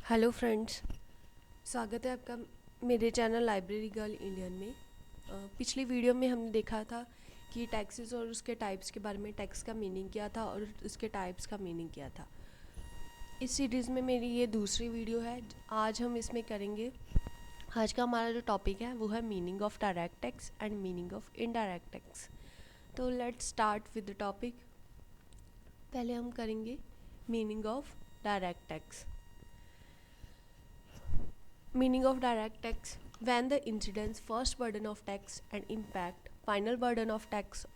Hello friends, स्वागत है आपका मेरे चैनल लाइब्रेरी गर्ल इंडियन में। पिछली वीडियो में हमने देखा था कि टैक्सेस और उसके टाइप्स के बारे में, टैक्स का मीनिंग क्या था और उसके टाइप्स का मीनिंग क्या था। इस सीरीज़ में मेरी ये दूसरी वीडियो है। आज हम इसमें करेंगे, आज का हमारा जो टॉपिक है वो है meaning of direct tax and meaning of indirect tax. तो let's start with the topic. पहले हम करेंगे meaning of direct tax. Meaning of direct tax: when the incidence, first burden of tax and impact, final burden of tax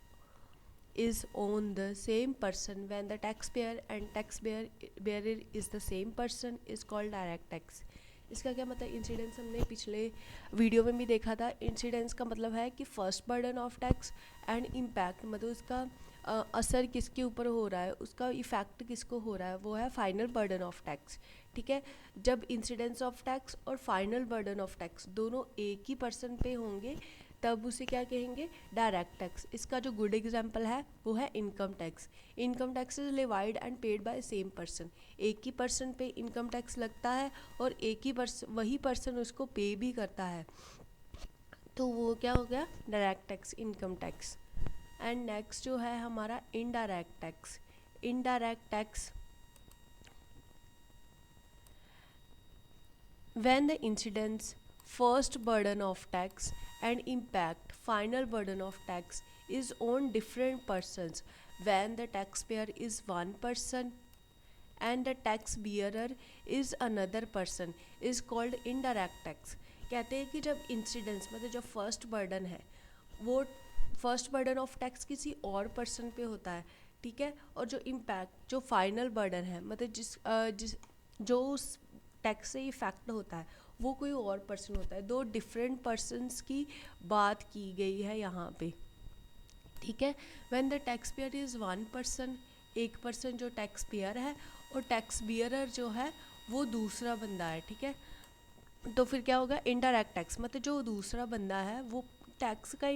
is on the same person, when the taxpayer and taxpayer is the same person, is called direct tax. इसका क्या मतलब? Incidence हमने पिछले video में भी देखा था। Incidence का मतलब है कि first burden of tax and impact, मतलब उसका असर किसके ऊपर हो रहा है, उसका इफ़ेक्ट किसको हो रहा है, वो है फाइनल बर्डन ऑफ टैक्स। ठीक है, जब इंसिडेंस ऑफ टैक्स और फाइनल बर्डन ऑफ टैक्स दोनों एक ही पर्सन पे होंगे तब उसे क्या कहेंगे? Direct tax. इसका जो गुड एग्जांपल है वो है income tax. Income tax is levied and paid by same person. एक ही पर्सन पे इनकम टैक्स लगता है और एक ही वही पर्सन उसको पे भी करता है, तो वो क्या हो गया? Direct tax, income tax. And next जो है हमारा indirect tax. Indirect tax: when the incidence, first burden of tax and impact, final burden of tax is on different persons, when the taxpayer is one person and the tax bearer is another person, is called indirect tax. कहते हैं कि जब incidence, मतलब जो first burden है वो first burden of tax किसी और पर्सन पे होता है, ठीक है, और जो इम्पैक्ट, जो फाइनल बर्डन है, मतलब जिस जो उस टैक्स से इफेक्ट होता है वो कोई और पर्सन होता है। दो डिफरेंट पर्सनस की बात की गई है यहाँ पे, ठीक है। When the tax payer is one person, एक पर्सन जो टैक्स पेयर है, और टैक्स बियरर जो है वो दूसरा बंदा है, ठीक है। तो फिर क्या होगा? इनडायरेक्ट टैक्स, मतलब जो दूसरा बंदा है वो टैक्स का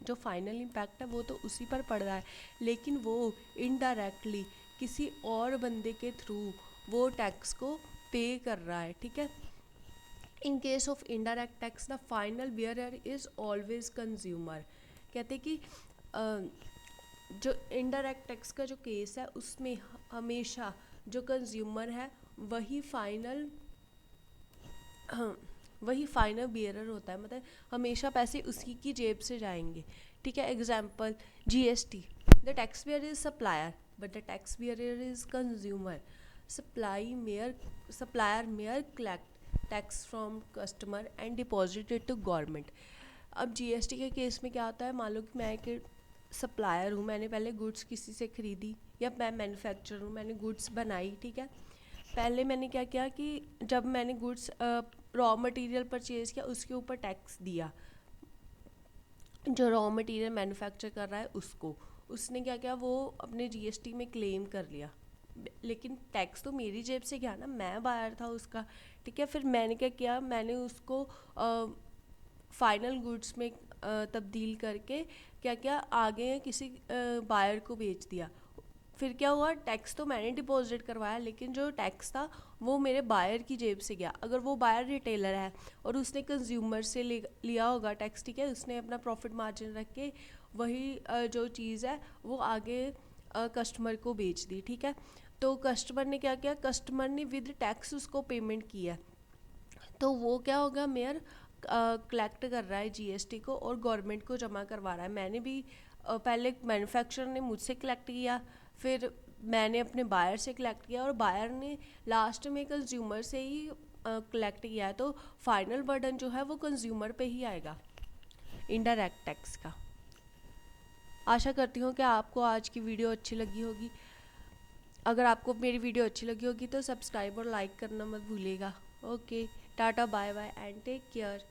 जो फाइनल इम्पैक्ट है वो तो उसी पर पड़ रहा है, लेकिन वो इनडायरेक्टली किसी और बंदे के थ्रू वो टैक्स को पे कर रहा है, ठीक है। In case of indirect tax the final bearer is always consumer. कहते कि जो इनडायरेक्ट टैक्स का जो केस है उसमें हमेशा जो कंज्यूमर है वही फाइनल बियरर होता है, मतलब हमेशा पैसे उसी की जेब से जाएंगे, ठीक है। Example GST: the tax payer is supplier but the tax bearer is consumer. supplier mere collect tax from customer and deposit it to government। अब जीएसटी के केस में क्या होता है? मान लो कि मैं एक सप्लायर हूँ, मैंने पहले गुड्स किसी से खरीदी, या मैं मैन्युफैक्चरर हूँ, मैंने गुड्स बनाई, ठीक है। पहले मैंने क्या किया कि जब मैंने गुड्स रॉ मटेरियल परचेज़ किया उसके ऊपर टैक्स दिया, जो रॉ मटेरियल मैन्युफैक्चर कर रहा है उसको, उसने क्या किया? वो अपने जीएसटी में क्लेम कर लिया, लेकिन टैक्स तो मेरी जेब से गया ना, मैं बायर था उसका, ठीक है। फिर मैंने क्या किया? मैंने उसको फाइनल गुड्स में तब्दील करके क्या किया? आगे किसी बायर को बेच दिया। फिर क्या हुआ? टैक्स तो मैंने डिपॉजिट करवाया, लेकिन जो टैक्स था वो मेरे बायर की जेब से गया। अगर वो बायर रिटेलर है और उसने कंज्यूमर से लिया होगा टैक्स, ठीक है, उसने अपना प्रॉफिट मार्जिन रख के वही जो चीज़ है वो आगे कस्टमर को बेच दी, ठीक है। तो कस्टमर ने क्या किया? कस्टमर ने विद टैक्स उसको पेमेंट किया, तो वो क्या होगा? मेयर कलेक्ट कर रहा है जीएसटी को और गवर्नमेंट को जमा करवा रहा है। मैंने भी पहले मैन्युफैक्चरर ने मुझसे कलेक्ट किया, फिर मैंने अपने बायर से कलेक्ट किया, और बायर ने लास्ट में कंज्यूमर से ही कलेक्ट किया है, तो फाइनल बर्डन जो है वो कंज्यूमर पे ही आएगा इनडायरेक्ट टैक्स का। आशा करती हूँ कि आपको आज की वीडियो अच्छी लगी होगी। अगर आपको मेरी वीडियो अच्छी लगी होगी तो सब्सक्राइब और लाइक करना मत भूलिएगा। ओके, टाटा, bye bye and take care.